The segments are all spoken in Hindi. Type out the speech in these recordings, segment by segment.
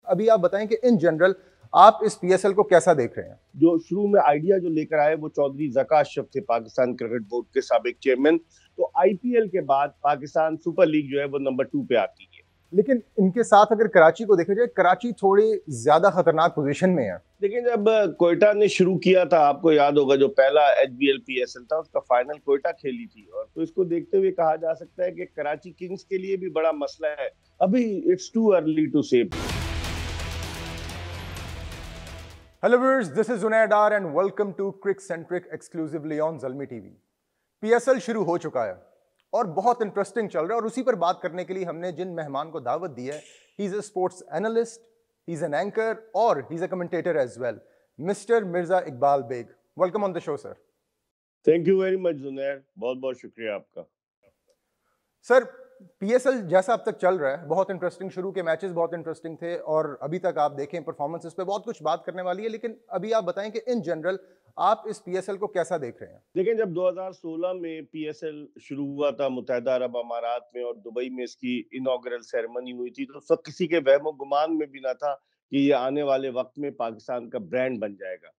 अभी आप बताएं कि इन जनरल आप इस पीएसएल को कैसा देख रहे हैं? जो शुरू में आइडिया जो लेकर आए वो चौधरी ज़का अशरफ थे, पाकिस्तान क्रिकेट बोर्ड के साबिक चेयरमैन। तो आईपीएल के बाद पाकिस्तान सुपर लीग जो है वो नंबर 2 पे आती है। लेकिन इनके साथ अगर कराची को देखा जाए, कराची थोड़ी ज्यादा खतरनाक पोजीशन में है। लेकिन जब कोयटा ने शुरू किया था, आपको याद होगा, जो पहला एचबीएल पीएसएल था उसका फाइनल कोयटा खेली थी। और तो इसको देखते हुए कहा जा सकता है कि कराची किंग्स के लिए भी बड़ा मसला है। अभी it's too early to say. Hello viewers, this is Junair Dar and welcome to cric centric exclusively on Zalmi TV. PSL शुरू हो चुका है और बहुत इंटरेस्टिंग चल रहा है, और उसी पर बात करने के लिए हमने जिन मेहमान को दावत दी है, he is a sports analyst, he is an anchor और he is a commentator as well, mister Mirza Iqbal Baig. Welcome on the show sir. Thank you very much Junair, बहुत बहुत शुक्रिया आपका। सर, पीएसएल जैसा अब तक चल रहा है बहुत इंटरेस्टिंग, शुरू के मैचेस बहुत इंटरेस्टिंग थे और अभी तक आप देखें परफॉर्मेंसेस पे बहुत कुछ बात करने वाली है। लेकिन अभी आप बताएं कि इन जनरल आप इस पीएसएल को कैसा देख रहे हैं? देखिए, जब 2016 में पीएसएल शुरू हुआ था मुत्तहिदा अरब अमारात में और दुबई में इसकी इनॉग्रल सेरेमनी हुई थी, तो सब किसी के वहमो गुमान में भी ना था कि ये आने वाले वक्त में पाकिस्तान का ब्रांड बन जाएगा।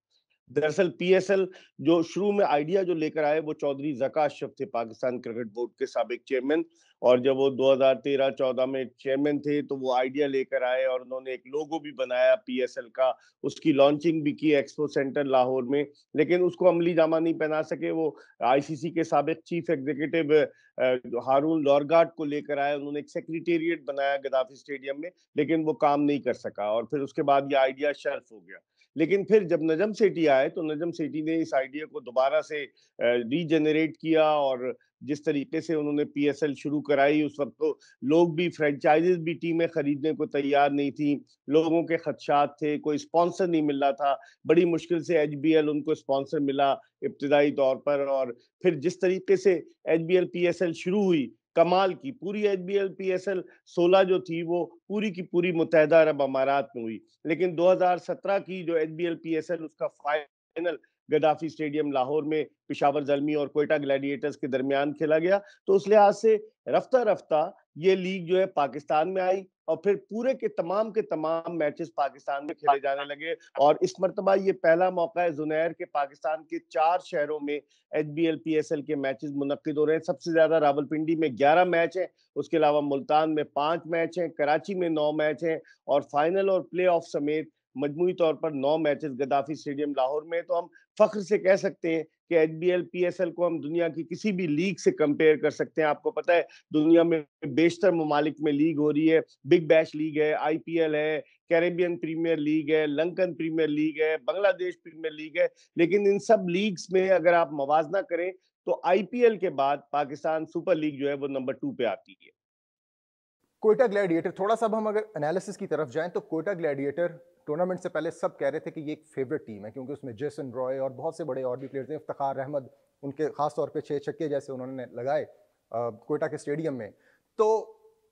दरअसल पीएसएल जो शुरू में आइडिया जो लेकर आए वो चौधरी ज़का अशरफ थे, पाकिस्तान क्रिकेट बोर्ड के साबिक चेयरमैन। और जब वो 2013-14 में चेयरमैन थे तो वो आइडिया लेकर आए और उन्होंने एक लोगो भी बनाया पीएसएल का। उसकी लॉन्चिंग भी की एक्सपो सेंटर लाहौर में, लेकिन उसको अमली जामा नहीं पहना सके। वो आईसीसी के साबिक चीफ एग्जीक्यूटिव हारून लॉरगार्ड को लेकर आए, उन्होंने एक सेक्रेटेरिएट बनाया गद्दाफी स्टेडियम में, लेकिन वो काम नहीं कर सका और फिर उसके बाद ये आइडिया शेल्फ हो गया। लेकिन फिर जब नजम सेठी आए तो नजम सेठी ने इस आइडिया को दोबारा से रीजनरेट किया और जिस तरीके से उन्होंने पीएसएल शुरू कराई, उस वक्त तो लोग भी, फ्रेंचाइजीज भी टीमें खरीदने को तैयार नहीं थी, लोगों के खदशात थे, कोई स्पॉन्सर नहीं मिल रहा था। बड़ी मुश्किल से एचबीएल उनको स्पॉन्सर मिला इब्तिदाई तौर पर। और फिर जिस तरीके से एचबीएल पीएसएल शुरू हुई, कमाल की पूरी एचबीएल पीएसएल 16 जो थी वो पूरी की पूरी मुत्तहिदा अरब अमारात में हुई। लेकिन 2017 की जो एचबीएल पीएसएल उसका फाइनल गद्दाफी स्टेडियम लाहौर में पिशावर ज़ल्मी और कोयटा ग्लैडिएटर्स के दरमियान खेला गया। तो उस लिहाज से रफ्ता रफ्ता ये लीग जो है पाकिस्तान में आई और फिर पूरे के तमाम मैचेस पाकिस्तान में खेले जाने लगे। और इस मर्तबा ये पहला मौका है जुनैर के पाकिस्तान के 4 शहरों में एचबीएल पीएसएल के मैचेस मुनक्किद हो रहे हैं। सबसे ज्यादा रावलपिंडी में 11 मैच हैं, उसके अलावा मुल्तान में 5 मैच हैं, कराची में 9 मैच हैं और फाइनल और प्ले ऑफ समेत मजमूई तौर पर 9 मैचेस गद्दाफी स्टेडियम लाहौर में। तो हम फख्र से कह सकते हैं कि एचबीएल पीएसएल को हम दुनिया की किसी भी लीग से कंपेयर कर सकते हैं। आपको पता है दुनिया में बेशतर ममालिक में लीग हो रही है, बिग बैश लीग है, आईपीएल है, कैरेबियन प्रीमियर लीग है, लंकन प्रीमियर लीग है, बांग्लादेश प्रीमियर लीग है। लेकिन इन सब लीग्स में अगर आप मवाजना करें तो आईपीएल के बाद पाकिस्तान सुपर लीग जो है वो नंबर 2 पे आती है। कोयटा ग्लैडिएटर, थोड़ा सा अब हम अगर एनालिसिस की तरफ जाएं तो कोयटा ग्लैडिएटर टूर्नामेंट से पहले सब कह रहे थे कि ये एक फेवरेट टीम है, क्योंकि उसमें जेसन रॉय और बहुत से बड़े और भी प्लेयर थे, इफ्तिखार अहमद, उनके खास तौर पे 6 छक्के जैसे उन्होंने लगाए कोयटा के स्टेडियम में। तो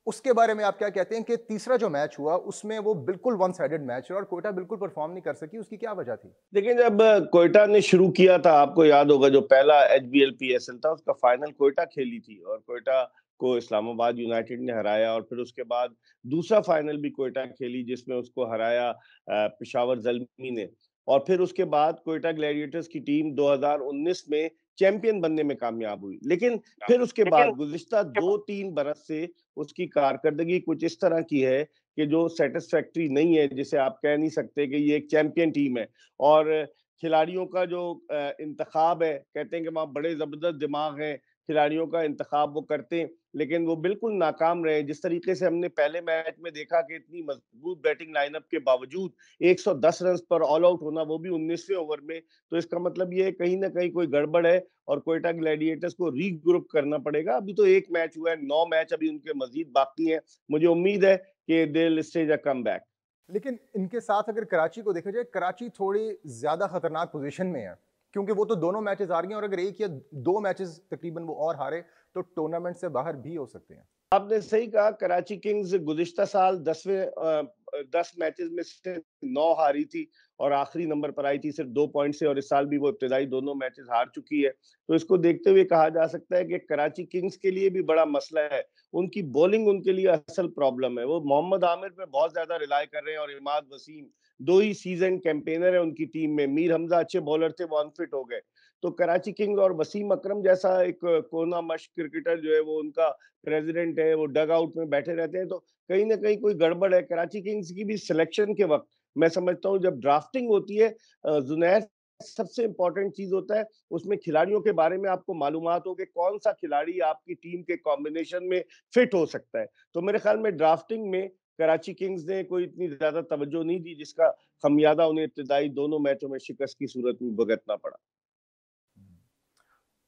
उसके बारे में आप क्या कहते हैं कि तीसरा जो मैच हुआ उसमें वो बिल्कुल वन साइडेड मैच है और कोयटा बिल्कुल परफॉर्म नहीं कर सकी, उसकी क्या वजह थी? देखिए, जब कोयटा ने शुरू किया था, आपको याद होगा, जो पहला एचबीएल पीएसएल था उसका फाइनल कोयटा खेली थी और कोयटा को इस्लामाबाद यूनाइटेड ने हराया। और फिर उसके बाद दूसरा फाइनल भी कोयटा खेली जिसमें उसको हराया पिशावर ज़ल्मी ने। और फिर उसके बाद कोयटा ग्लैडिएटर्स की टीम 2019 में चैंपियन बनने में कामयाब हुई। लेकिन फिर उसके बाद गुज़िश्ता 2-3 बरस से उसकी कारकर्दगी कुछ इस तरह की है कि जो सेटिस्फैक्टरी नहीं है, जिसे आप कह नहीं सकते कि ये एक चैंपियन टीम है। और खिलाड़ियों का जो इंतखाब है, कहते हैं कि वहाँ बड़े ज़बरदस्त दिमाग हैं, खिलाड़ियों का इंतखाब वो करते हैं, लेकिन वो बिल्कुल नाकाम रहे। जिस तरीके से हमने पहले मैच में देखा कि इतनी मजबूत बैटिंग लाइनअप के बावजूद 110 रन पर ऑल आउट होना, वो भी 19वें ओवर में, तो इसका मतलब ये है कहीं ना कहीं कोई गड़बड़ है और कोयटा ग्लैडिएटर्स को रीग्रुप करना पड़ेगा। अभी तो एक मैच हुआ है, 9 मैच अभी उनके मजीद बाकी हैं। मुझे उम्मीद है कि they will stage a comeback. लेकिन इनके साथ अगर कराची को देखा जाए, कराची थोड़ी ज्यादा खतरनाक पोजीशन में है, क्योंकि वो तो दोनों मैचेस हार गए और अगर एक या दो मैचेस तकरीबन वो और हारे तो टूर्नामेंट से बाहर भी हो सकते हैं। आपने सही कहा, कराची किंग्स गुज़िश्ता साल 10वें 10 मैचेस में से 9 हारी थी और आखिरी नंबर पर आई थी सिर्फ 2 पॉइंट से, और इस साल भी वो इब्तिदाई दोनों मैचेस हार चुकी है। तो इसको देखते हुए कहा जा सकता है कि कराची किंग्स के लिए भी बड़ा मसला है, उनकी बॉलिंग उनके लिए असल प्रॉब्लम है। वो मोहम्मद आमिर पे बहुत ज्यादा रिलाय कर रहे हैं, और इमाद वसीम, दो ही सीजन कैंपेनर है उनकी टीम में। मीर हमजा अच्छे बॉलर थे, वो अनफिट हो गए। तो कराची किंग्स और वसीम अकरम जैसा एक कोना मश क्रिकेटर जो है वो उनका प्रेसिडेंट है, वो डग आउट में बैठे रहते हैं, तो कहीं ना कहीं कोई गड़बड़ है। कराची किंग्स की भी सिलेक्शन के वक्त मैं समझता हूँ जब ड्राफ्टिंग होती है, जुनैर, सबसे इंपॉर्टेंट चीज होता है उसमें खिलाड़ियों के बारे में आपको मालूमात हो कि कौन सा खिलाड़ी आपकी टीम के कॉम्बिनेशन में फिट हो सकता है। तो मेरे ख्याल में ड्राफ्टिंग में कराची किंग्स ने कोई इतनी ज्यादा तवज्जो नहीं दी, जिसका खमियाजा उन्हें इब्तिदाई दोनों मैचों में शिकस्त की सूरत में भुगतना पड़ा।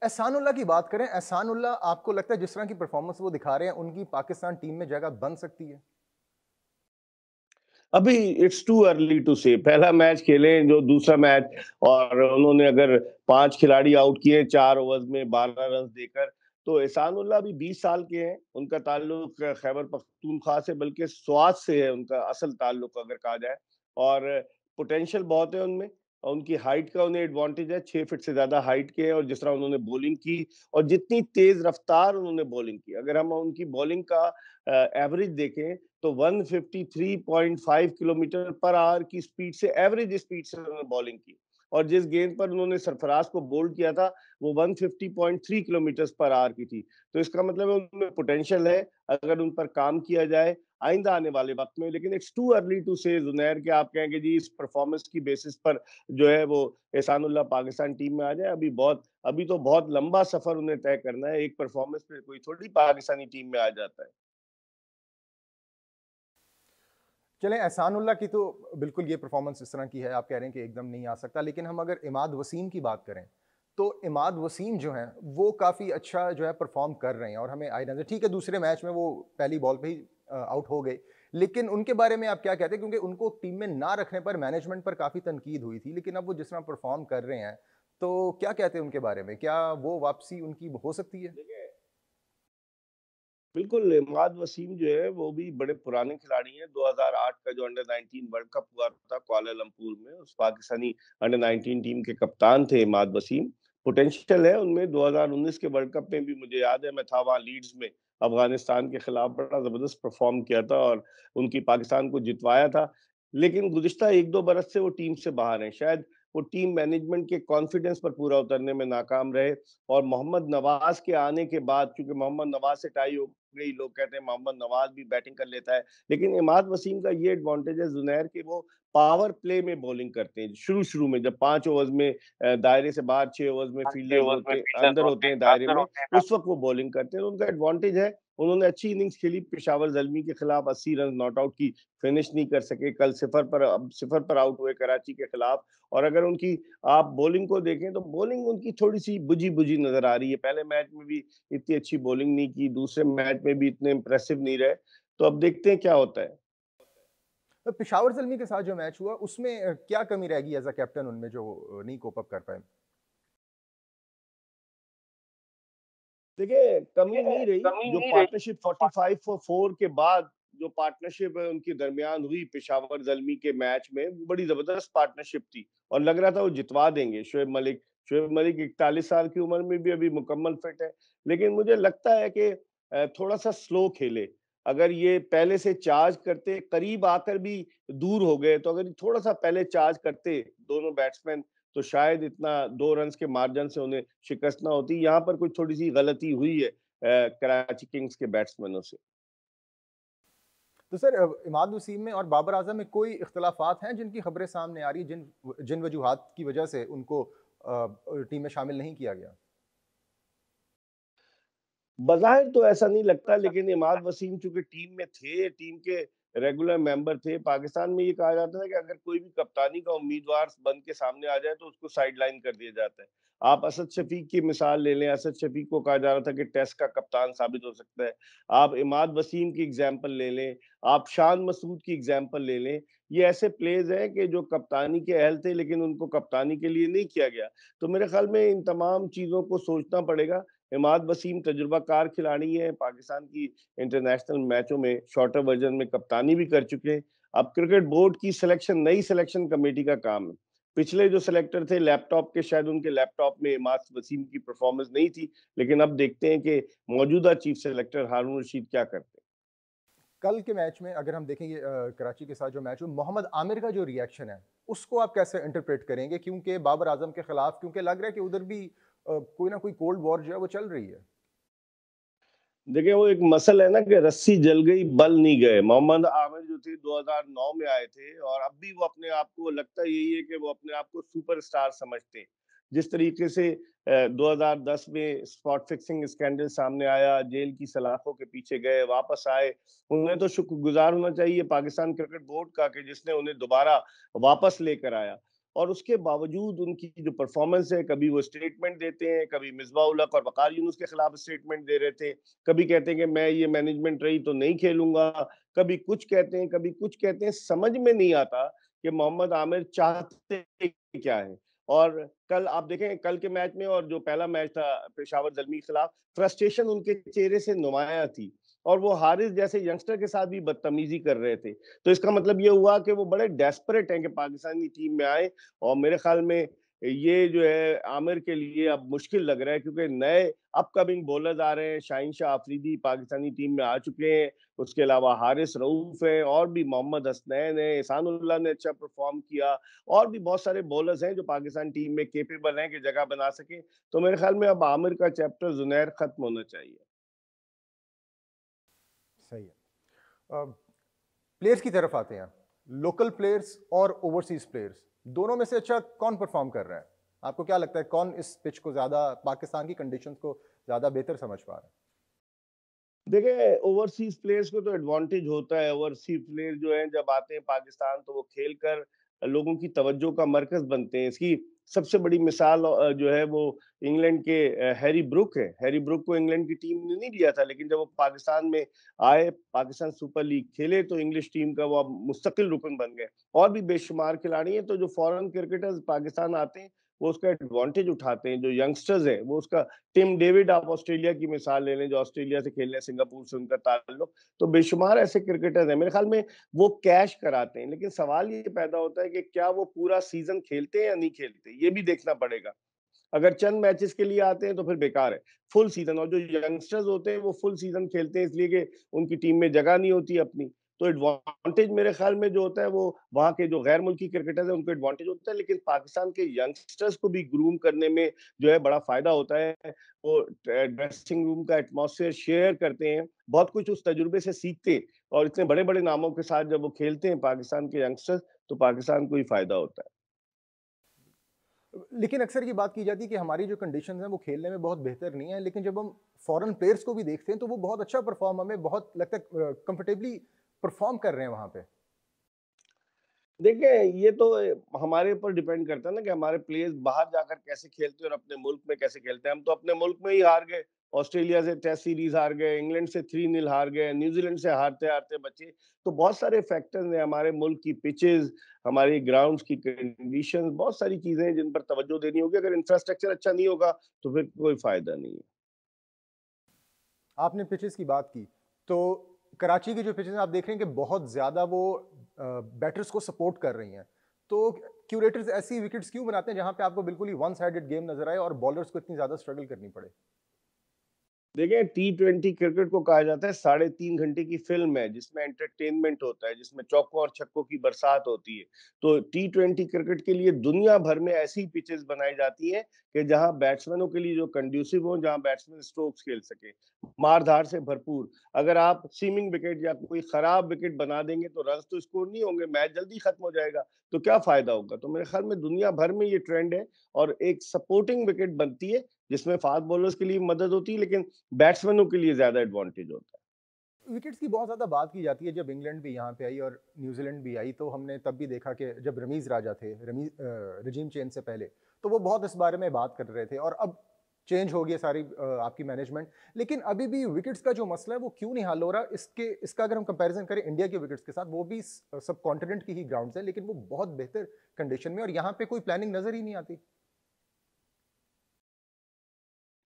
एहसानुल्लाह की बात करें, एहसानुल्लाह आपको लगता है जिस तरह की परफॉर्मेंस वो दिखा रहे हैं, उनकी पाकिस्तान टीम में जगह बन सकती है? अभी इट्स टू अर्ली टू से, पहला मैच खेले जो दूसरा मैच, और उन्होंने अगर 5 खिलाड़ी आउट किए 4 ओवर्स में 12 रन देकर, तो एहसानुल्लाह भी 20 साल के हैं। उनका ताल्लुक खैबर पख्तूनख्वा से, बल्कि स्वात से है उनका असल ताल्लुक अगर कहा जाए, और पोटेंशियल बहुत है उनमें। और उनकी हाइट का उन्हें एडवांटेज है, 6 फीट से ज्यादा हाइट के हैं, और जिस तरह उन्होंने बॉलिंग की और जितनी तेज रफ्तार उन्होंने बॉलिंग की, अगर हम उनकी बॉलिंग का एवरेज देखें तो 153.5 किलोमीटर पर आवर की स्पीड से, एवरेज स्पीड से उन्होंने बॉलिंग की, और जिस गेंद पर उन्होंने सरफराज को बोल्ड किया था वो 150.3 किलोमीटर पर आवर की थी। तो इसका मतलब है उनमें पोटेंशियल है अगर उन पर काम किया जाए आइंदा आने वाले वक्त में। लेकिन इट्स टू अर्ली टू से जुनैर के आप कहेंगे जी इस परफॉर्मेंस की बेसिस पर जो है वो एहसानुल्लाह पाकिस्तान टीम में आ जाए, अभी तो बहुत लंबा सफर उन्हें तय करना है। एक परफॉर्मेंस पे कोई थोड़ी पाकिस्तानी टीम में आ जाता है। चलें, एहसानुल्लाह की तो बिल्कुल ये परफॉर्मेंस इस तरह की है, आप कह रहे हैं कि एकदम नहीं आ सकता, लेकिन हम अगर इमाद वसीम की बात करें, तो इमाद वसीम जो हैं, वो काफ़ी अच्छा जो है परफॉर्म कर रहे हैं और हमें आई नज़र, ठीक है दूसरे मैच में वो पहली बॉल पे ही आउट हो गए, लेकिन उनके बारे में आप क्या कहते हैं? क्योंकि उनको टीम में ना रखने पर मैनेजमेंट पर काफ़ी तनकीद हुई थी, लेकिन अब वो जिस तरह परफॉर्म कर रहे हैं, तो क्या कहते हैं उनके बारे में? क्या वो वापसी उनकी हो सकती है? बिल्कुल, इमाद वसीम जो है वो भी बड़े पुराने खिलाड़ी हैं। 2008 का जो अंडर 19 वर्ल्ड कप हुआ था कुआलालंपुर में, उस पाकिस्तानी अंडर 19 टीम के कप्तान थे इमाद वसीम। पोटेंशियल है उनमें। 2019 के वर्ल्ड कप में भी मुझे याद है मैं था वहाँ लीड्स में, अफगानिस्तान के खिलाफ बड़ा जबरदस्त परफॉर्म किया था और उनकी पाकिस्तान को जितवाया था। लेकिन गुज़िश्ता 1-2 बरस से वो टीम से बाहर हैं। शायद वो टीम मैनेजमेंट के कॉन्फिडेंस पर पूरा उतरने में नाकाम रहे, और मोहम्मद नवाज के आने के बाद, क्योंकि मोहम्मद नवाज से टाई हो गई, लोग कहते हैं मोहम्मद नवाज भी बैटिंग कर लेता है, लेकिन इमाद वसीम का ये एडवांटेज है जुनैर कि वो पावर प्ले में बॉलिंग करते हैं। शुरू-शुरू में जब 5 ओवर्स में दायरे से बाहर, 6 ओवर्स में फील्डर्स होते अंदर होते हैं दायरे में, उस वक़्त वो बॉलिंग करते हैं। तो उनका एडवांटेज है। उन्होंने अच्छी इनिंग्स खेली पेशावर ज़ल्मी के खिलाफ, 80 रन नॉट आउट की, फिनिश नहीं कर सके। कल 0 पर आउट हुए कराची के खिलाफ। और अगर उनकी आप बॉलिंग को देखें तो बॉलिंग उनकी थोड़ी-सी बुझी-बुझी नज़र आ रही है। पहले मैच में भी इतनी अच्छी बॉलिंग नहीं की, दूसरे मैच में भी इतने इंप्रेसिव नहीं रहे। तो अब देखते हैं क्या होता है। तो पेशावर ज़ल्मी के साथ जो मैच हुआ, उसमें क्या कमी रह गई एज़ अ कैप्टन उनमें जो नहीं कोप अप कर पाए? देखिए, कमी नहीं रही। जो पार्टनरशिप 45 फॉर 4 के बाद जो पार्टनरशिप है उनके दरमियान हुई पेशावर ज़ल्मी के मैच में, वो बड़ी ज़बरदस्त पार्टनरशिप थी और लग रहा था वो जितवा देंगे। शोएब मलिक 41 साल की उम्र में भी अभी मुकम्मल फिट है। लेकिन मुझे लगता है कि थोड़ा-सा स्लो खेले। अगर ये पहले से चार्ज करते, करीब आकर भी दूर हो गए, तो अगर ये थोड़ा-सा पहले चार्ज करते दोनों बैट्समैन, तो शायद इतना 2 रन्स के मार्जिन से उन्हें शिकस्त ना होती। यहाँ पर कुछ थोड़ी-सी गलती हुई है कराची किंग्स के बैट्समैनों से। तो सर इमाद वसीम में और बाबर आज़म में कोई इख्तिलाफ़ात हैं जिनकी खबरें सामने आ रही हैं, जिन वजूहात की वजह से उनको टीम में शामिल नहीं किया गया? बज़ाहिर तो ऐसा नहीं लगता, लेकिन इमाद वसीम चूँकि टीम में थे, टीम के रेगुलर मेंबर थे। पाकिस्तान में ये कहा जाता था कि अगर कोई भी कप्तानी का उम्मीदवार बन के सामने आ जाए तो उसको साइडलाइन कर दिया जाता है। आप असद शफ़ीक की मिसाल ले लें, असद शफ़ीक को कहा जा रहा था कि टेस्ट का कप्तान साबित हो सकता है। आप इमाद वसीम की एग्ज़ाम्पल ले लें, आप शान मसूद की एग्ज़ाम्पल ले लें। ये ऐसे प्लेयर्स हैं कि जो कप्तानी के अहल थे, लेकिन उनको कप्तानी के लिए नहीं किया गया। तो मेरे ख़्याल में इन तमाम चीज़ों को सोचना पड़ेगा। इमाद वसीम तजुर्बाकार खिलाड़ी हैं, पाकिस्तान की इंटरनेशनल मैचों में शॉर्टर वर्जन में कप्तानी भी कर चुके हैं। अब क्रिकेट बोर्ड की सिलेक्शन नई सिलेक्शन कमेटी का काम है। पिछले जो सिलेक्टर थे लैपटॉप के, शायद उनके लैपटॉप में इमाद वसीम की परफॉर्मेंस नहीं थी, लेकिन अब देखते हैं कि मौजूदा चीफ सिलेक्टर हारून रशीद क्या करते हैं। कल के मैच में अगर हम देखेंगे कराची के साथ जो मैच हुआ, मोहम्मद आमिर का जो रिएक्शन है उसको आप कैसे इंटरप्रेट करेंगे, क्योंकि बाबर आजम के खिलाफ क्योंकि लग रहा है कि उधर भी कोई ना कोई कोल्ड वॉर जो है वो चल रही है। देखिए, वो एक मसल है ना कि रस्सी जल गई बल नहीं गए। मोहम्मद आमिर जो थे 2009 में आए थे और अब भी वो अपने आप को, लगता यही है कि वो अपने आप को सुपरस्टार समझते हैं। जिस तरीके से 2010 में स्पॉट फिक्सिंग स्कैंडल सामने आया, जेल की सलाखों के पीछे गए, वापस आए। उन्हें तो शुक्रगुजार होना चाहिए पाकिस्तान क्रिकेट बोर्ड का कि जिसने उन्हें दोबारा वापस लेकर आया। और उसके बावजूद उनकी जो परफॉर्मेंस है, कभी वो स्टेटमेंट देते हैं, कभी मिसबाह उल हक और वकार यूनुस के खिलाफ स्टेटमेंट दे रहे थे, कभी कहते हैं कि मैं ये मैनेजमेंट रही तो नहीं खेलूंगा, कभी कुछ कहते हैं, कभी कुछ कहते हैं। समझ में नहीं आता कि मोहम्मद आमिर चाहते क्या है। और कल आप देखें, कल के मैच में और जो पहला मैच था पेशावर जलमी के खिलाफ, फ्रस्ट्रेशन उनके चेहरे से नुमाया थी और वो हारिस जैसे यंगस्टर के साथ भी बदतमीजी कर रहे थे। तो इसका मतलब ये हुआ कि वो बड़े डेस्परेट हैं कि पाकिस्तानी टीम में आए। और मेरे ख्याल में ये जो है आमिर के लिए अब मुश्किल लग रहा है, क्योंकि नए अपकमिंग बॉलर्स आ रहे हैं। शाहीन शाह अफरीदी पाकिस्तानी टीम में आ चुके हैं, उसके अलावा हारिस रऊफ है, और भी मोहम्मद हसनैन है, एहसानुल्लाह ने अच्छा परफॉर्म किया, और भी बहुत सारे बॉलर्स हैं जो पाकिस्तान टीम में केपेबल हैं कि जगह बना सके। तो मेरे ख्याल में अब आमिर का चैप्टर जुनैर खत्म होना चाहिए। सही है। प्लेयर्स की तरफ आते हैं, लोकल प्लेयर्स और ओवरसीज प्लेयर्स, दोनों में से अच्छा कौन परफॉर्म कर रहा है? आपको क्या लगता है कौन इस पिच को ज्यादा, पाकिस्तान की कंडीशंस को ज्यादा बेहतर समझ पा रहा है? देखिए, ओवरसीज प्लेयर्स को तो एडवांटेज होता है। ओवरसीज प्लेयर जो हैं जब आते हैं पाकिस्तान, तो वो खेल कर लोगों की तवज्जो का मरकज बनते हैं। इसकी सबसे बड़ी मिसाल जो है वो इंग्लैंड के हैरी ब्रुक है। हैरी ब्रुक को इंग्लैंड की टीम ने नहीं लिया था, लेकिन जब वो पाकिस्तान में आए, पाकिस्तान सुपर लीग खेले, तो इंग्लिश टीम का वो अब मुस्तकिल रुकन बन गए। और भी बेशुमार खिलाड़ी हैं। तो जो फॉरेन क्रिकेटर्स पाकिस्तान आते हैं, वो उसका एडवांटेज उठाते हैं। जो यंगस्टर्स हैं वो उसका, टिम डेविड आप ऑस्ट्रेलिया की मिसाल ले लें, जो ऑस्ट्रेलिया से खेलने, सिंगापुर से उनका ताल्लुक, तो बेशुमार ऐसे क्रिकेटर्स हैं। मेरे ख्याल में वो कैश कराते हैं, लेकिन सवाल ये पैदा होता है कि क्या वो पूरा सीजन खेलते हैं या नहीं खेलते, ये भी देखना पड़ेगा। अगर चंद मैचेस के लिए आते हैं तो फिर बेकार है। फुल सीजन, और जो यंगस्टर्स होते हैं वो फुल सीजन खेलते हैं, इसलिए कि उनकी टीम में जगह नहीं होती अपनी। तो एडवांटेज मेरे ख्याल में जो होता है वो वहां के जो गैर मुल्की क्रिकेटर्स हैं उनको एडवांटेज होता है, लेकिन पाकिस्तान के यंगस्टर्स को भी ग्रूम करने में जो है बड़ा फायदा होता है। वो ड्रेसिंग रूम का एटमॉस्फेयर शेयर करते हैं, बहुत कुछ उस तजुर्बे से सीखते हैं। और इतने बड़े बड़े नामों के साथ जब वो खेलते हैं पाकिस्तान के यंगस्टर्स, तो पाकिस्तान को ही फायदा होता है। लेकिन अक्सर ये बात की जाती है कि हमारी जो कंडीशंस हैं वो खेलने में बहुत बेहतर नहीं है, लेकिन जब हम फॉरेन प्लेयर्स को भी देखते हैं तो वो बहुत अच्छा परफॉर्म, हमें बहुत लगता है कंफर्टेबली परफॉर्म कर रहे हैं वहां पे। देखिए, ये तो हमारे ऊपर डिपेंड करता है ना कि हमारे प्लेयर्स बाहर जाकर कैसे खेलते हैं और अपने मुल्क में कैसे खेलते हैं। हम तो अपने मुल्क में ही हार गए। ऑस्ट्रेलिया से टेस्ट सीरीज हार गए, इंग्लैंड से 3-0 हार गए, न्यूजीलैंड से हारते-हारते बचे। तो बहुत सारे फैक्टर्स हैं, हमारे मुल्क की पिचेस, हमारी ग्राउंड्स की कंडीशंस, बहुत सारी चीजें हैं जिन पर तवज्जो देनी होगी। अगर इंफ्रास्ट्रक्चर अच्छा नहीं होगा, तो फिर कोई फायदा नहीं है। आपने पिचेस की बात की, तो कराची की जो पिचेस आप देख रहे हैं कि बहुत ज़्यादा वो बैटर्स को सपोर्ट कर रही हैं, तो क्यूरेटर्स ऐसी विकेट्स क्यों बनाते हैं जहां पे आपको बिल्कुल ही वन साइडेड गेम नजर आए और बॉलर्स को इतनी ज़्यादा स्ट्रगल करनी पड़े? देखिए, टी20 क्रिकेट को कहा जाता है 3.5 घंटे की फ़िल्म है, जिसमें एंटरटेनमेंट होता है, जिसमें चौकों और छक्कों की बरसात होती है। तो टी20 क्रिकेट के लिए दुनिया भर में ऐसी पिचेज़ बनाई जाती हैं कि जहाँ बैट्समैनों के लिए जो कंड्यूसिव हो, जहाँ बैट्समैन स्ट्रोक्स खेल सकें, मार-धार से भरपूर। अगर आप स्विमिंग विकेट या कोई खराब विकेट बना देंगे, तो रन्स तो स्कोर नहीं होंगे, मैच जल्दी खत्म हो जाएगा, तो क्या फ़ायदा होगा? तो मेरे ख्याल में दुनिया भर में ये ट्रेंड है, और एक सपोर्टिंग विकेट बनती है, जिसमें फास्ट बॉलर्स के लिए मदद होती है, लेकिन बैट्समैनों के लिए ज्यादा एडवांटेज होता है। विकेट्स की बहुत ज़्यादा बात की जाती है। जब इंग्लैंड भी यहाँ पे आई और न्यूजीलैंड भी आई, तो हमने तब भी देखा कि जब रमीज़ राजा थे, रजीम चेंज से पहले, तो वो बहुत इस बारे में बात कर रहे थे, और अब चेंज हो गई है सारी आपकी मैनेजमेंट। लेकिन अभी भी विकेट्स का जो मसला है वो क्यों नहीं हल हो रहा? इसका अगर हम कंपैरिजन करें इंडिया के विकेट्स के साथ, वो भी सब कॉन्टिनेंट की ही ग्राउंड्स है, लेकिन वो बहुत बेहतर कंडीशन में, और यहाँ पे कोई प्लानिंग नजर ही नहीं आती।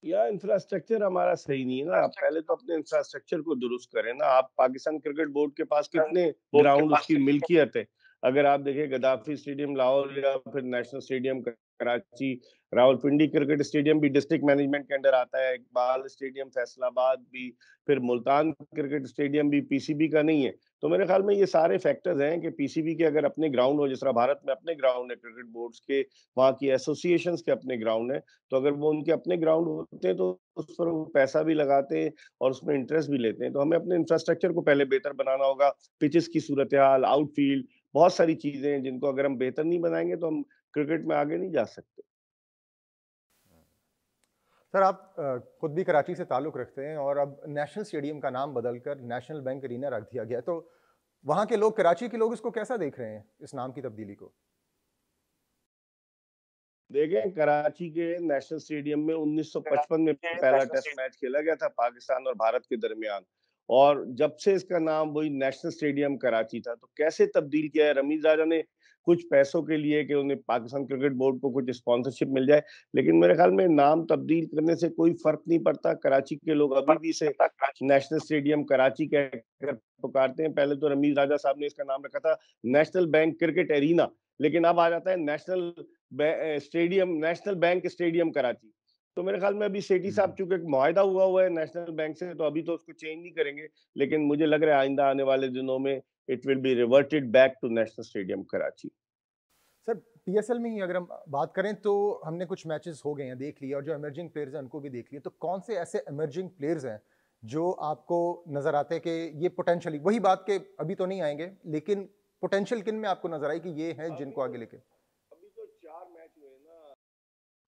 या इंफ्रास्ट्रक्चर हमारा सही नहीं है ना। आप पहले तो अपने इंफ्रास्ट्रक्चर को दुरुस्त करें ना। आप पाकिस्तान क्रिकेट बोर्ड के पास कितने ग्राउंड उसकी मिल्कियत है। अगर आप देखें गद्दाफी स्टेडियम लाहौर या फिर national stadium Karachi, Rawalpindi cricket stadium भी डिस्ट्रिक्ट मैनेजमेंट के अंडर आता है, इकबाल स्टेडियम फैसलाबाद भी, फिर मुल्तान क्रिकेट स्टेडियम भी पीसीबी का नहीं है। तो मेरे ख्याल में ये सारे फैक्टर्स हैं कि पीसीबी के अगर अपने ग्राउंड हो, जिस तरह भारत में अपने ग्राउंड है क्रिकेट बोर्ड्स के, वहाँ की एसोसिएशंस के अपने ग्राउंड है, तो अगर वो उनके अपने ग्राउंड होते हैं तो उस पर वो पैसा भी लगाते हैं और उसमें इंटरेस्ट भी लेते हैं। तो हमें अपने इंफ्रास्ट्रक्चर को पहले बेहतर बनाना होगा। पिचेस की सूरत हाल, आउटफील्ड, बहुत सारी चीजें हैं जिनको अगर हम बेहतर नहीं बनाएंगे तो हम क्रिकेट में आगे नहीं जा सकते। सर, आप खुद भी कराची से ताल्लुक़ रखते हैं और अब नेशनल स्टेडियम का नाम बदलकर नेशनल बैंक अरीना रख दिया गया है, तो वहाँ के लोग, कराची के लोग इसको कैसा देख रहे हैं, इस नाम की तब्दीली को? देखें, कराची के नेशनल स्टेडियम में 1955 में पहला टेस्ट मैच खेला गया था पाकिस्तान और भारत के दरमियान, और जब से इसका नाम वही नेशनल स्टेडियम कराची था। तो कैसे तब्दील किया है रमीज राजा ने, कुछ पैसों के लिए कि उन्हें पाकिस्तान क्रिकेट बोर्ड को कुछ स्पॉन्सरशिप मिल जाए। लेकिन मेरे ख्याल में नाम तब्दील करने से कोई फर्क नहीं पड़ता। कराची के लोग अभी भी इसे नेशनल स्टेडियम कराची कहकर पुकारते हैं। पहले तो रमीज राजा साहब ने इसका नाम रखा था नेशनल बैंक क्रिकेट एरीना, लेकिन अब आ जाता है नेशनल बैंक स्टेडियम कराची। तो मेरे ख्याल में अभी सेठी साहब चूंकि एक मुआहदा हुआ है नेशनल बैंक से, तो अभी तो उसको चेंज नहीं करेंगे, लेकिन मुझे लग रहा है आइंदा आने वाले दिनों में it will be reverted back to national stadium Karachi. Sir, PSL में ही अगर हम बात करें तो हमने कुछ मैचेस हो गए हैं, देख लिया, और जो इमर्जिंग प्लेयर्स हैं उनको भी देख लिया, तो कौन से ऐसे इमर्जिंग प्लेयर्स हैं जो आपको नजर आते हैं कि ये पोटेंशियली, वही बात के अभी तो नहीं आएंगे, लेकिन पोटेंशियल किन में आपको नजर आई कि ये हैं जिनको आगे लेके? अभी तो 4 मैच हुए ना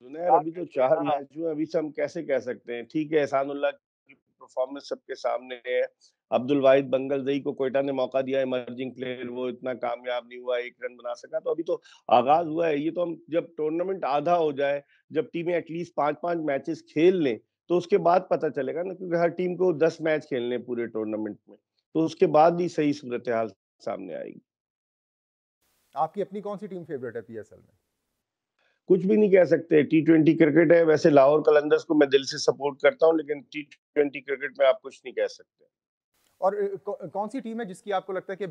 जुनैर, अभी तो 4 मैच हुए, अभी से हम कैसे कह सकते हैं। ठीक है, एहसानुल्लाह की परफॉर्मेंस सबके सामने है। अब्दुल वाहिद बंगलदेई को क्वेटा ने मौका दिया, इमर्जिंग प्लेयर, वो इतना कामयाब नहीं हुआ, 1 रन बना सका। तो अभी तो आगाज हुआ है। ये तो हम जब टूर्नामेंट आधा हो जाए, जब टीमें एटलीस्ट 5-5 मैचेस खेल लें, तो उसके बाद पता चलेगा ना, क्योंकि हर टीम को 10 मैच खेलने पूरे टूर्नामेंट में, तो उसके बाद ही सही सूरत हाल सामने आएगी। आपकी अपनी कौन सी टीम फेवरेट है पीएसएल में? कुछ भी नहीं कह सकते। टी20 क्रिकेट है, वैसे लाहौर कलंदर्स को मैं दिल से सपोर्ट करता हूँ, लेकिन टी20 क्रिकेट में आप कुछ नहीं कह सकते। और कौन सी टीम है जिसकी आपको लगता है कि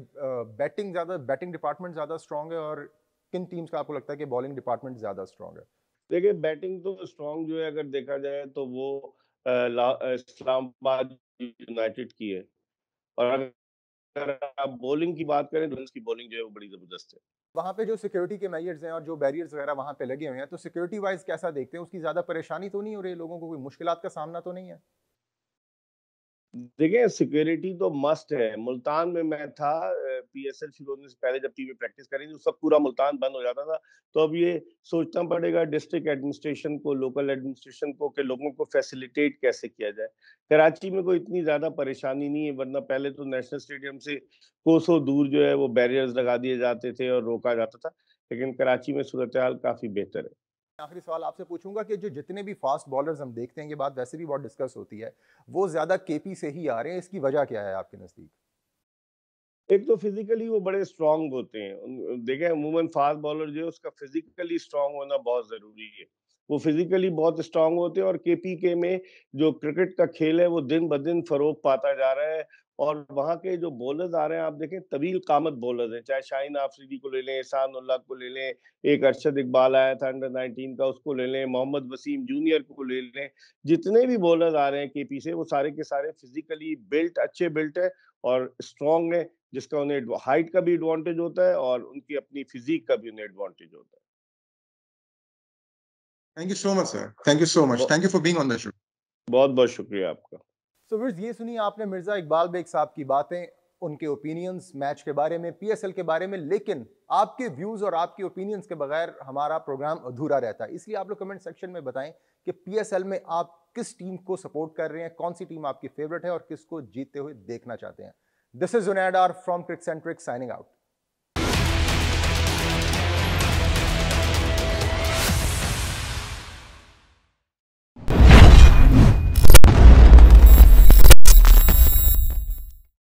बैटिंग डिपार्टमेंट ज्यादा स्ट्रांग है, और किन टीम्स का आपको लगता है कि बॉलिंग डिपार्टमेंट ज्यादा स्ट्रांग है? देखिए, बैटिंग तो स्ट्रांग जो है अगर देखा जाए तो वो इस्लामाबाद यूनाइटेड की है, और अगर आप बॉलिंग की बात करें तो उसकी बॉलिंग जो है वो बड़ी जबरदस्त है। वहाँ पे जो सिक्योरिटी के मेजर्स हैं और जो बैरियर्स वगैरह वहाँ पे लगे हुए हैं, तो सिक्योरिटी वाइज कैसा देखते हैं? उसकी ज़्यादा परेशानी तो नहीं हो रही है लोगों को? कोई मुश्किलात का सामना तो नहीं है? देखिए, सिक्योरिटी तो मस्ट है। मुल्तान में मैं था पीएसएल शुरू होने से पहले, जब टीमें प्रैक्टिस करी थी, उस वक़्त पूरा मुल्तान बंद हो जाता था। तो अब ये सोचना पड़ेगा डिस्ट्रिक्ट एडमिनिस्ट्रेशन को, लोकल एडमिनिस्ट्रेशन को, कि लोगों को फैसिलिटेट कैसे किया जाए। कराची में कोई इतनी ज़्यादा परेशानी नहीं है, वरना पहले तो नेशनल स्टेडियम से कोसों दूर जो है वो बैरियर्स लगा दिए जाते थे और रोका जाता था। लेकिन कराची में सूरत-ए-हाल काफ़ी बेहतर है। आखिरी सवाल आपसे पूछूंगा कि जो जितने भी फास्ट बॉलर्स हम देखते हैं, ये बात वैसे भी बहुत डिस्कस होती है, वो ज़्यादा केपी से ही आ रहे हैं, इसकी वजह क्या है आपके नज़दीक? एक तो फिजिकली वो बड़े स्ट्रांग होते हैं। देखें, अमूमन फास्ट बॉलर जो है उसका फिजिकली स्ट्रांग होना बहुत जरूरी है। वो फिजिकली बहुत स्ट्रांग होते हैं, और केपीके में जो क्रिकेट का खेल है वो दिन ब दिन फरोग पाता जा रहा है। और वहाँ के जो बॉलर्स आ रहे हैं, आप देखें, तवील कामत बॉलर्स हैं। चाहे शाहीन आफरीदी को ले लें, एहसान उल्लाह को ले लें, एक अरशद इकबाल आया था अंडर 19 का, उसको ले लें, मोहम्मद वसीम जूनियर को ले लें। जितने भी बॉलर्स आ रहे हैं केपी से, वो सारे के सारे फिजिकली बिल्ट, अच्छे बिल्ट है और स्ट्रांग है, जिसका उन्हें हाइट का भी एडवांटेज होता है और उनकी अपनी फिजिक का भी उन्हें एडवांटेज होता है। Thank you so much, sir. Thank you so much. Thank you for being on the show. बहुत बहुत शुक्रिया आपका। सो व्यूअर्स, ये सुनिए आपने मिर्जा इकबाल बेग साहब की बातें, उनके ओपिनियंस मैच के बारे में, पीएसएल के बारे में, लेकिन आपके व्यूज और आपके ओपिनियंस के बगैर हमारा प्रोग्राम अधूरा रहता है। इसलिए आप लोग कमेंट सेक्शन में बताएं कि पीएसएल में आप किस टीम को सपोर्ट कर रहे हैं, कौन सी टीम आपकी फेवरेट है और किसको जीतते हुए देखना चाहते हैं। This is Junaid R from CricCentric signing out.